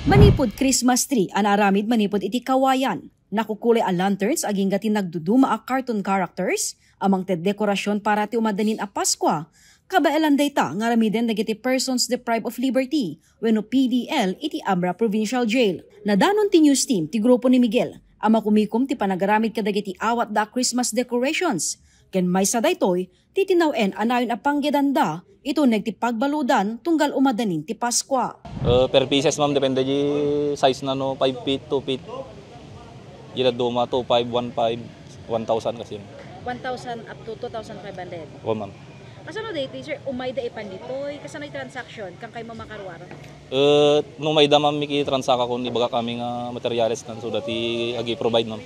Manipod Christmas tree anaramid manipod iti kawayan. Nakukulay a lanterns aging gati nagduduma a cartoon characters amang te dekorasyon para ti umadanin a Paskwa. Kabaelan dayta nga ramiden dagiti persons deprived of liberty wenno PDL iti Abra Provincial Jail. Nadanon ti news team ti grupo ni Miguel ama kumikom ti panagaramid kadagiti awat da Christmas decorations. Ken may sa daytoy titinawen anayon a panggedanda ito nagti pagbaludan tunggal umadanin ti Paskwa. Per pieces ma'am, depende di size na no, 5 feet, 2 feet. Yun duma, 2,500, 1,500, 1,000 kasi. 1,000 up to 2,500. Oo ma'am. Kasano dati sir, umay da ipanditoy, kasano yung transaction, kang kayo mamakarwara? Nung may damang miki transaka kung ibaga kami nga materials na so dati agi provide ma'am.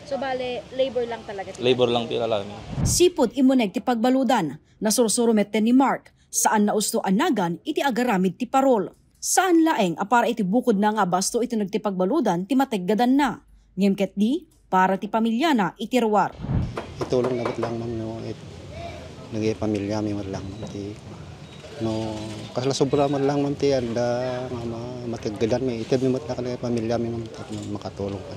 So bale, labor lang talaga? Labor lang pila lang. Sipod imuneg ti pagbaludan, nasursuro meten ni Mark, saan nausto anagan iti agaramid ti parol. Saan laeng para iti bukod na nga basto iti nagtipagbaludan ti mateggadan na. Ngimket di para ti pamilya na itirwar. Itulong nabot lang ma'am no. Nagay pamilya mi man lang ma'am ti no kasla sobra man lang ma'am ti anda nga mateggadan mi ited mi mat na kanay pamilya mi ma'am makatulong pa.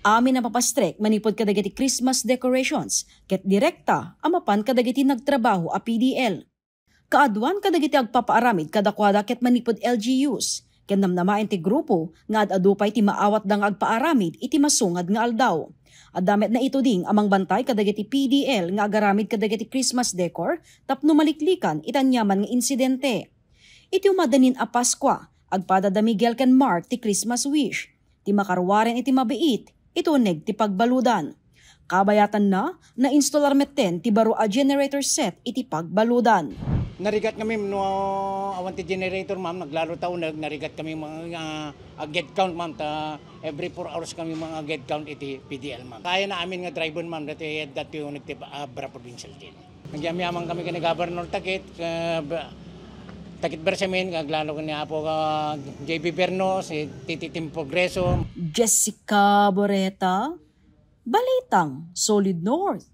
Amin na papastrek manipod kadagiti Christmas decorations ket direkta amapan kadagiti nagtrabaho a PDL. Kaadwan kadagiti agpapaaramid kadakwada ket manipod LGUs. Ken namnamaen ti grupo nga adupay ti maawat dang agpaaramid iti masungad nga aldaw. Adamet na ito ding amang bantay kadagiti PDL nga agaramid kadagiti Christmas decor tapno maliklikan itanyaman nga insidente. Iti umadanin a Paskwa agpada da Miguel ken Mark ti Christmas wish. Ti makarwaren iti mabiit ito neg ti pagbaludan. Kabayatan na installer meten ti baro a generator set iti pagbaludan. Narigat kami no awanti generator ma'am naglalo taon narigat kami mga get count ma'am ta every 4 hours kami mga get count iti PDL ma'am. Kaya na amin nga driver ma'am dati yung Abra Provincial Jail. Nagyamyaman kami kani Governor Takit Bersamin naglalo kani apo JB Berno si Titi Tim Progreso. Jessica Boreta, Balitang Solid North.